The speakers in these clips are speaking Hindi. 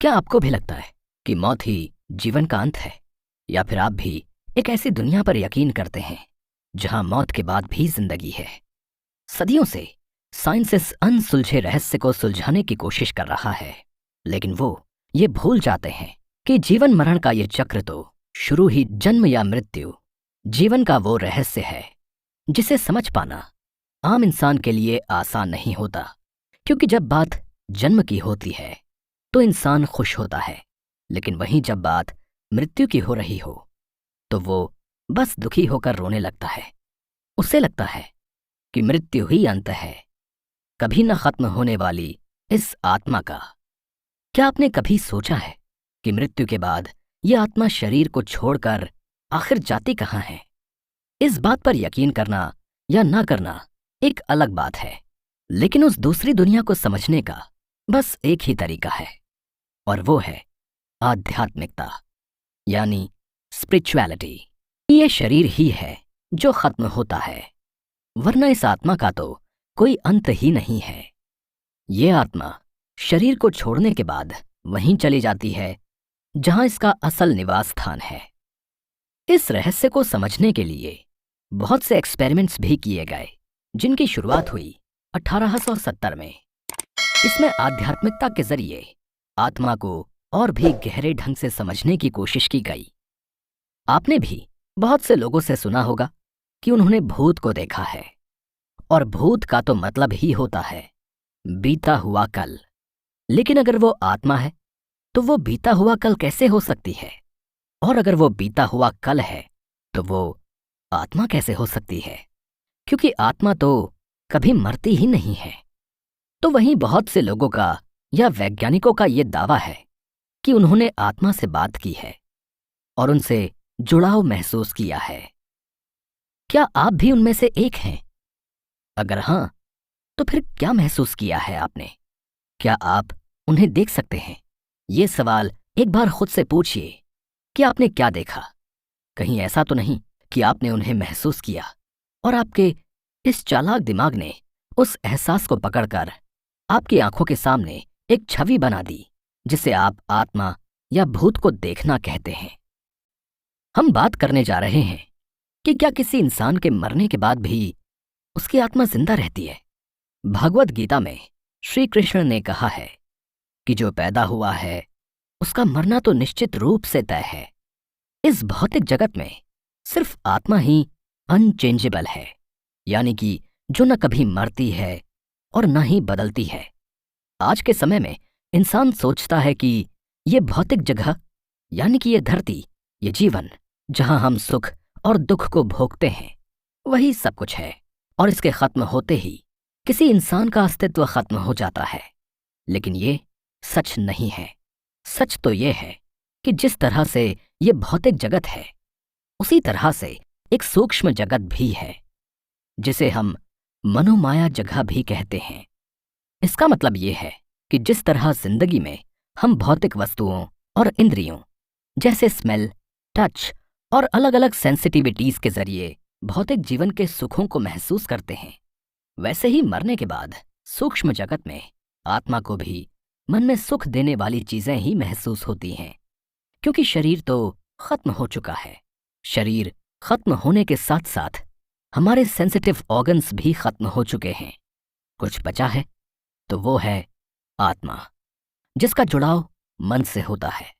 क्या आपको भी लगता है कि मौत ही जीवन का अंत है, या फिर आप भी एक ऐसी दुनिया पर यकीन करते हैं जहां मौत के बाद भी जिंदगी है? सदियों से साइंस इस अनसुलझे रहस्य को सुलझाने की कोशिश कर रहा है, लेकिन वो ये भूल जाते हैं कि जीवन मरण का ये चक्र तो शुरू ही जन्म या मृत्यु जीवन का वो रहस्य है जिसे समझ पाना आम इंसान के लिए आसान नहीं होता। क्योंकि जब बात जन्म की होती है तो इंसान खुश होता है, लेकिन वहीं जब बात मृत्यु की हो रही हो तो वो बस दुखी होकर रोने लगता है। उसे लगता है कि मृत्यु ही अंत है, कभी न खत्म होने वाली इस आत्मा का। क्या आपने कभी सोचा है कि मृत्यु के बाद ये आत्मा शरीर को छोड़कर आखिर जाती कहाँ है? इस बात पर यकीन करना या ना करना एक अलग बात है, लेकिन उस दूसरी दुनिया को समझने का बस एक ही तरीका है, और वो है आध्यात्मिकता, यानी स्पिरिचुअलिटी। ये शरीर ही है जो खत्म होता है, वरना इस आत्मा का तो कोई अंत ही नहीं है। ये आत्मा शरीर को छोड़ने के बाद वहीं चली जाती है जहां इसका असल निवास स्थान है। इस रहस्य को समझने के लिए बहुत से एक्सपेरिमेंट्स भी किए गए, जिनकी शुरुआत हुई 1870 में। इसमें आध्यात्मिकता के जरिए आत्मा को और भी गहरे ढंग से समझने की कोशिश की गई। आपने भी बहुत से लोगों से सुना होगा कि उन्होंने भूत को देखा है, और भूत का तो मतलब ही होता है बीता हुआ कल। लेकिन अगर वो आत्मा है तो वो बीता हुआ कल कैसे हो सकती है? और अगर वो बीता हुआ कल है तो वो आत्मा कैसे हो सकती है? क्योंकि आत्मा तो कभी मरती ही नहीं है। तो वहीं बहुत से लोगों का या वैज्ञानिकों का ये दावा है कि उन्होंने आत्मा से बात की है और उनसे जुड़ाव महसूस किया है। क्या आप भी उनमें से एक हैं? अगर हां, तो फिर क्या महसूस किया है आपने? क्या आप उन्हें देख सकते हैं? ये सवाल एक बार खुद से पूछिए कि आपने क्या देखा। कहीं ऐसा तो नहीं कि आपने उन्हें महसूस किया और आपके इस चालाक दिमाग ने उस एहसास को पकड़कर आपकी आंखों के सामने एक छवि बना दी, जिसे आप आत्मा या भूत को देखना कहते हैं। हम बात करने जा रहे हैं कि क्या किसी इंसान के मरने के बाद भी उसकी आत्मा जिंदा रहती है। भगवद गीता में श्री कृष्ण ने कहा है कि जो पैदा हुआ है उसका मरना तो निश्चित रूप से तय है। इस भौतिक जगत में सिर्फ आत्मा ही अनचेंजेबल है, यानी कि जो न कभी मरती है और न ही बदलती है। आज के समय में इंसान सोचता है कि ये भौतिक जगह, यानी कि ये धरती, ये जीवन जहां हम सुख और दुख को भोगते हैं, वही सब कुछ है, और इसके खत्म होते ही किसी इंसान का अस्तित्व खत्म हो जाता है। लेकिन ये सच नहीं है। सच तो ये है कि जिस तरह से ये भौतिक जगत है, उसी तरह से एक सूक्ष्म जगत भी है, जिसे हम मनोमाया जगह भी कहते हैं। इसका मतलब ये है कि जिस तरह जिंदगी में हम भौतिक वस्तुओं और इंद्रियों जैसे स्मेल, टच और अलग अलग सेंसिटिविटीज के जरिए भौतिक जीवन के सुखों को महसूस करते हैं, वैसे ही मरने के बाद सूक्ष्म जगत में आत्मा को भी मन में सुख देने वाली चीजें ही महसूस होती हैं। क्योंकि शरीर तो खत्म हो चुका है। शरीर खत्म होने के साथ साथ हमारे सेंसिटिव ऑर्गन्स भी खत्म हो चुके हैं। कुछ बचा है तो वो है आत्मा, जिसका जुड़ाव मन से होता है।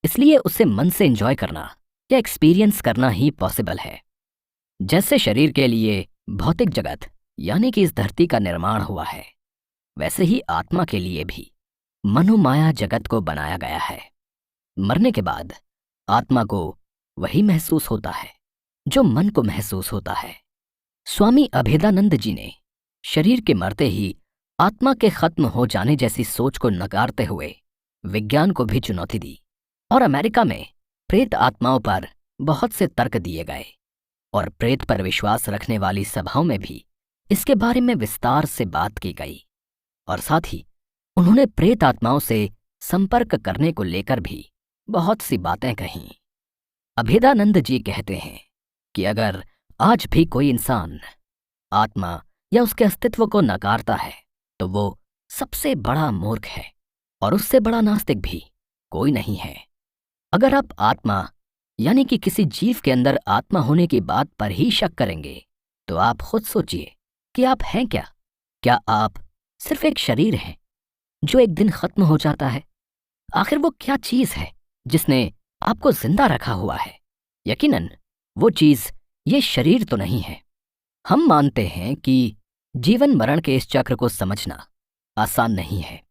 इसलिए उसे मन से एंजॉय करना या एक्सपीरियंस करना ही पॉसिबल है। जैसे शरीर के लिए भौतिक जगत, यानी कि इस धरती का निर्माण हुआ है, वैसे ही आत्मा के लिए भी मनोमाया जगत को बनाया गया है। मरने के बाद आत्मा को वही महसूस होता है जो मन को महसूस होता है। स्वामी अभेदानंद जी ने शरीर के मरते ही आत्मा के खत्म हो जाने जैसी सोच को नकारते हुए विज्ञान को भी चुनौती दी, और अमेरिका में प्रेत आत्माओं पर बहुत से तर्क दिए गए, और प्रेत पर विश्वास रखने वाली सभाओं में भी इसके बारे में विस्तार से बात की गई। और साथ ही उन्होंने प्रेत आत्माओं से संपर्क करने को लेकर भी बहुत सी बातें कहीं। अभेदानंद जी कहते हैं कि अगर आज भी कोई इंसान आत्मा या उसके अस्तित्व को नकारता है तो वो सबसे बड़ा मूर्ख है और उससे बड़ा नास्तिक भी। कोई नहीं है। अगर आप आत्मा यानी कि किसी जीव के अंदर आत्मा होने की बात पर ही शक करेंगे तो आप खुद सोचिए कि आप हैं क्या? क्या आप सिर्फ एक शरीर हैं जो एक दिन खत्म हो जाता है? आखिर वो क्या चीज है जिसने आपको जिंदा रखा हुआ है? यकीनन वो चीज ये शरीर तो नहीं है। हम मानते हैं कि जीवन मरण के इस चक्र को समझना आसान नहीं है,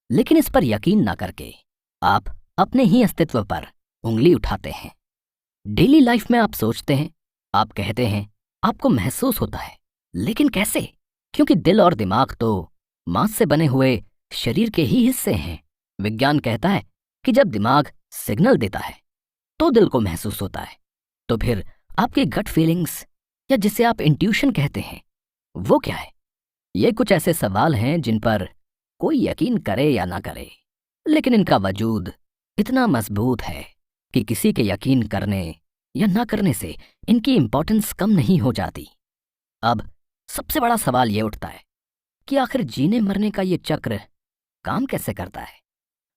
लेकिन इस पर यकीन ना करके आप अपने ही अस्तित्व पर उंगली उठाते हैं। डेली लाइफ में आप सोचते हैं, आप कहते हैं, आपको महसूस होता है, लेकिन कैसे? क्योंकि दिल और दिमाग तो मांस से बने हुए शरीर के ही हिस्से हैं। विज्ञान कहता है कि जब दिमाग सिग्नल देता है तो दिल को महसूस होता है। तो फिर आपकी गट फीलिंग्स या जिसे आप इंट्यूशन कहते हैं वो क्या है? ये कुछ ऐसे सवाल हैं जिन पर कोई यकीन करे या ना करे, लेकिन इनका वजूद इतना मजबूत है कि किसी के यकीन करने या ना करने से इनकी इंपॉर्टेंस कम नहीं हो जाती। अब सबसे बड़ा सवाल ये उठता है कि आखिर जीने मरने का ये चक्र काम कैसे करता है?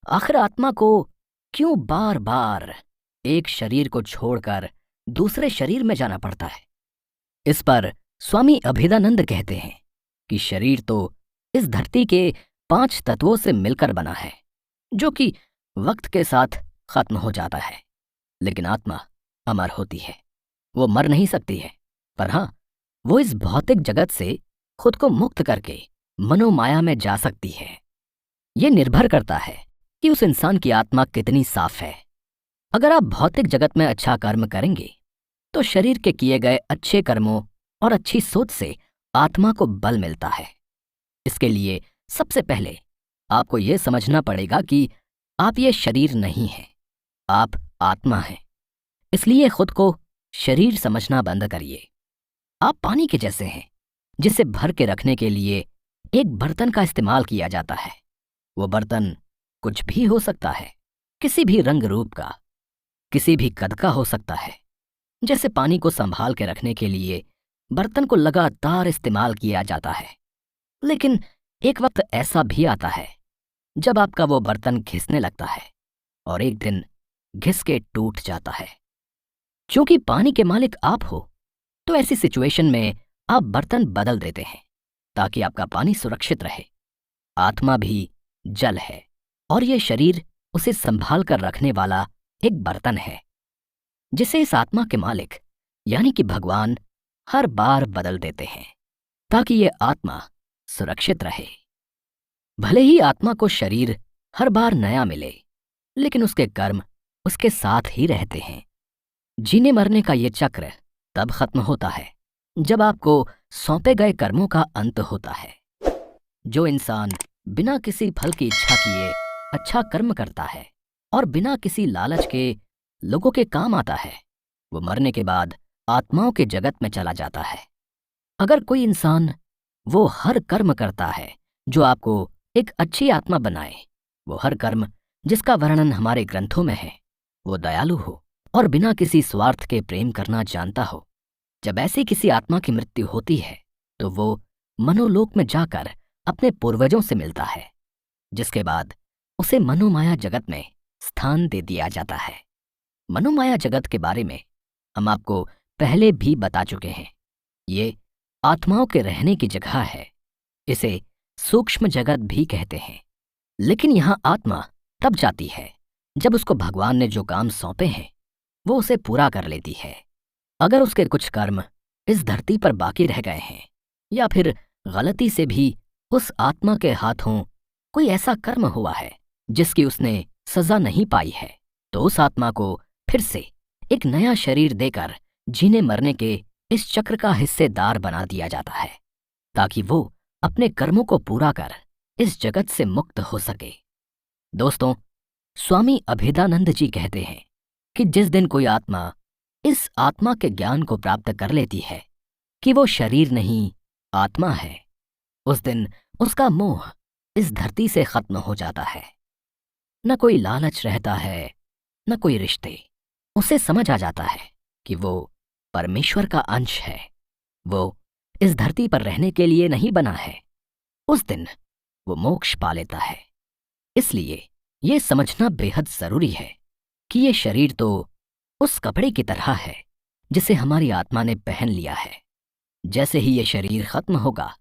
आखिर आत्मा को क्यों बार बार एक शरीर को छोड़कर दूसरे शरीर में जाना पड़ता है? इस पर स्वामी अभेदानंद कहते हैं कि शरीर तो इस धरती के 5 तत्वों से मिलकर बना है जो कि वक्त के साथ खत्म हो जाता है, लेकिन आत्मा अमर होती है। वो मर नहीं सकती है, पर हाँ, वो इस भौतिक जगत से खुद को मुक्त करके मनोमाया में जा सकती है। ये निर्भर करता है कि उस इंसान की आत्मा कितनी साफ है। अगर आप भौतिक जगत में अच्छा कर्म करेंगे तो शरीर के किए गए अच्छे कर्मों और अच्छी सोच से आत्मा को बल मिलता है। इसके लिए सबसे पहले आपको यह समझना पड़ेगा कि आप ये शरीर नहीं हैं, आप आत्मा हैं। इसलिए खुद को शरीर समझना बंद करिए। आप पानी के जैसे हैं जिसे भर के रखने के लिए एक बर्तन का इस्तेमाल किया जाता है। वो बर्तन कुछ भी हो सकता है, किसी भी रंग रूप का, किसी भी कद का हो सकता है। जैसे पानी को संभाल के रखने के लिए बर्तन को लगातार इस्तेमाल किया जाता है, लेकिन एक वक्त ऐसा भी आता है जब आपका वो बर्तन घिसने लगता है और एक दिन घिस के टूट जाता है। क्योंकि पानी के मालिक आप हो, तो ऐसी सिचुएशन में आप बर्तन बदल देते हैं ताकि आपका पानी सुरक्षित रहे। आत्मा भी जल है और ये शरीर उसे संभाल कर रखने वाला एक बर्तन है जिसे इस आत्मा के मालिक यानी कि भगवान हर बार बदल देते हैं ताकि ये आत्मा सुरक्षित रहे। भले ही आत्मा को शरीर हर बार नया मिले, लेकिन उसके कर्म उसके साथ ही रहते हैं। जीने मरने का ये चक्र तब खत्म होता है जब आपको सौंपे गए कर्मों का अंत होता है। जो इंसान बिना किसी फल की इच्छा किए अच्छा कर्म करता है और बिना किसी लालच के लोगों के काम आता है, वो मरने के बाद आत्माओं के जगत में चला जाता है। अगर कोई इंसान वो हर कर्म करता है जो आपको एक अच्छी आत्मा बनाए, वो हर कर्म जिसका वर्णन हमारे ग्रंथों में है, वो दयालु हो और बिना किसी स्वार्थ के प्रेम करना जानता हो, जब ऐसी किसी आत्मा की मृत्यु होती है तो वो मनोलोक में जाकर अपने पूर्वजों से मिलता है, जिसके बाद उसे मनोमाया जगत में स्थान दे दिया जाता है। मनोमाया जगत के बारे में हम आपको पहले भी बता चुके हैं। ये आत्माओं के रहने की जगह है। इसे सूक्ष्म जगत भी कहते हैं। लेकिन यहाँ आत्मा तब जाती है जब उसको भगवान ने जो काम सौंपे हैं वो उसे पूरा कर लेती है। अगर उसके कुछ कर्म इस धरती पर बाकी रह गए हैं या फिर गलती से भी उस आत्मा के हाथों कोई ऐसा कर्म हुआ है जिसकी उसने सजा नहीं पाई है, तो उस आत्मा को फिर से एक नया शरीर देकर जीने मरने के इस चक्र का हिस्सेदार बना दिया जाता है ताकि वो अपने कर्मों को पूरा कर इस जगत से मुक्त हो सके। दोस्तों, स्वामी अभेदानंद जी कहते हैं कि जिस दिन कोई आत्मा इस आत्मा के ज्ञान को प्राप्त कर लेती है कि वो शरीर नहीं आत्मा है, उस दिन उसका मोह इस धरती से खत्म हो जाता है। न कोई लालच रहता है, न कोई रिश्ते। उसे समझ आ जाता है कि वो परमेश्वर का अंश है, वो इस धरती पर रहने के लिए नहीं बना है। उस दिन वो मोक्ष पा लेता है। इसलिए ये समझना बेहद जरूरी है कि ये शरीर तो उस कपड़े की तरह है जिसे हमारी आत्मा ने पहन लिया है। जैसे ही ये शरीर खत्म होगा,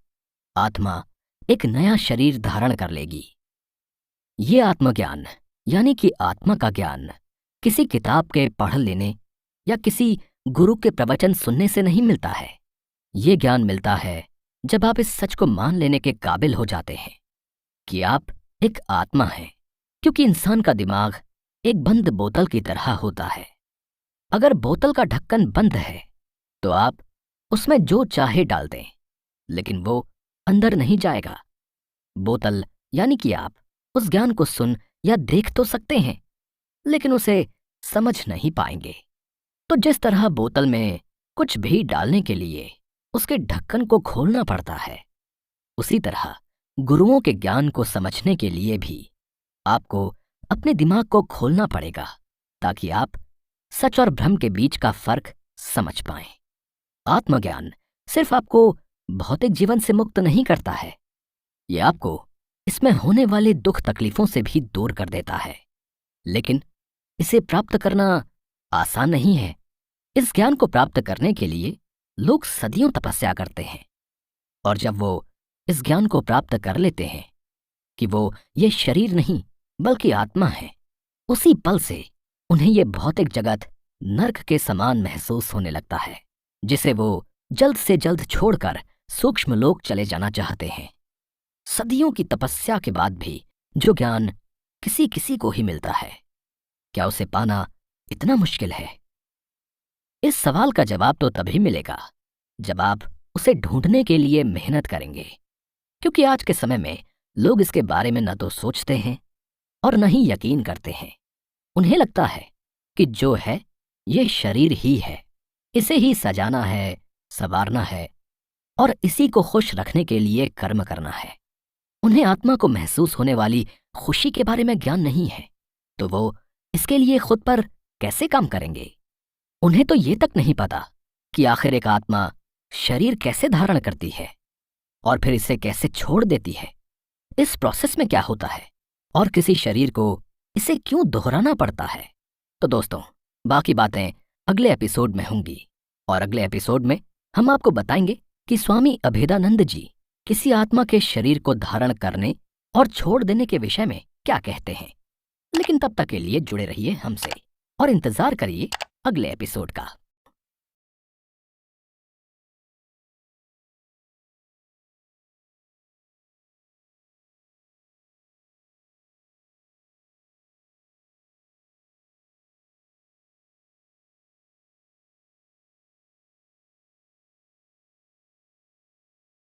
आत्मा एक नया शरीर धारण कर लेगी। ये आत्मज्ञान यानी कि आत्मा का ज्ञान किसी किताब के पढ़ लेने या किसी गुरु के प्रवचन सुनने से नहीं मिलता है। ये ज्ञान मिलता है जब आप इस सच को मान लेने के काबिल हो जाते हैं कि आप एक आत्मा हैं, क्योंकि इंसान का दिमाग एक बंद बोतल की तरह होता है। अगर बोतल का ढक्कन बंद है तो आप उसमें जो चाहे डाल दें, लेकिन वो अंदर नहीं जाएगा। बोतल यानी कि आप उस ज्ञान को सुन या देख तो सकते हैं, लेकिन उसे समझ नहीं पाएंगे। तो जिस तरह बोतल में कुछ भी डालने के लिए उसके ढक्कन को खोलना पड़ता है, उसी तरह गुरुओं के ज्ञान को समझने के लिए भी आपको अपने दिमाग को खोलना पड़ेगा, ताकि आप सच और भ्रम के बीच का फर्क समझ पाएं। आत्मज्ञान सिर्फ आपको भौतिक जीवन से मुक्त नहीं करता है, ये आपको इसमें होने वाले दुख तकलीफों से भी दूर कर देता है। लेकिन इसे प्राप्त करना आसान नहीं है। इस ज्ञान को प्राप्त करने के लिए लोग सदियों तपस्या करते हैं, और जब वो इस ज्ञान को प्राप्त कर लेते हैं कि वो ये शरीर नहीं बल्कि आत्मा है, उसी पल से उन्हें ये भौतिक जगत नर्क के समान महसूस होने लगता है, जिसे वो जल्द से जल्द छोड़कर सूक्ष्म लोक चले जाना चाहते हैं। सदियों की तपस्या के बाद भी जो ज्ञान किसी किसी को ही मिलता है, क्या उसे पाना इतना मुश्किल है? इस सवाल का जवाब तो तभी मिलेगा जब आप उसे ढूंढने के लिए मेहनत करेंगे, क्योंकि आज के समय में लोग इसके बारे में न तो सोचते हैं और न ही यकीन करते हैं। उन्हें लगता है कि जो है ये शरीर ही है, इसे ही सजाना है, संवारना है और इसी को खुश रखने के लिए कर्म करना है। उन्हें आत्मा को महसूस होने वाली खुशी के बारे में ज्ञान नहीं है, तो वो इसके लिए खुद पर कैसे काम करेंगे? उन्हें तो ये तक नहीं पता कि आखिर एक आत्मा शरीर कैसे धारण करती है और फिर इसे कैसे छोड़ देती है। इस प्रोसेस में क्या होता है और किसी शरीर को इसे क्यों दोहराना पड़ता है? तो दोस्तों, बाकी बातें अगले एपिसोड में होंगी, और अगले एपिसोड में हम आपको बताएंगे कि स्वामी अभेदानंद जी किसी आत्मा के शरीर को धारण करने और छोड़ देने के विषय में क्या कहते हैं। लेकिन तब तक के लिए जुड़े रहिए हमसे और इंतजार करिए अगले एपिसोड का।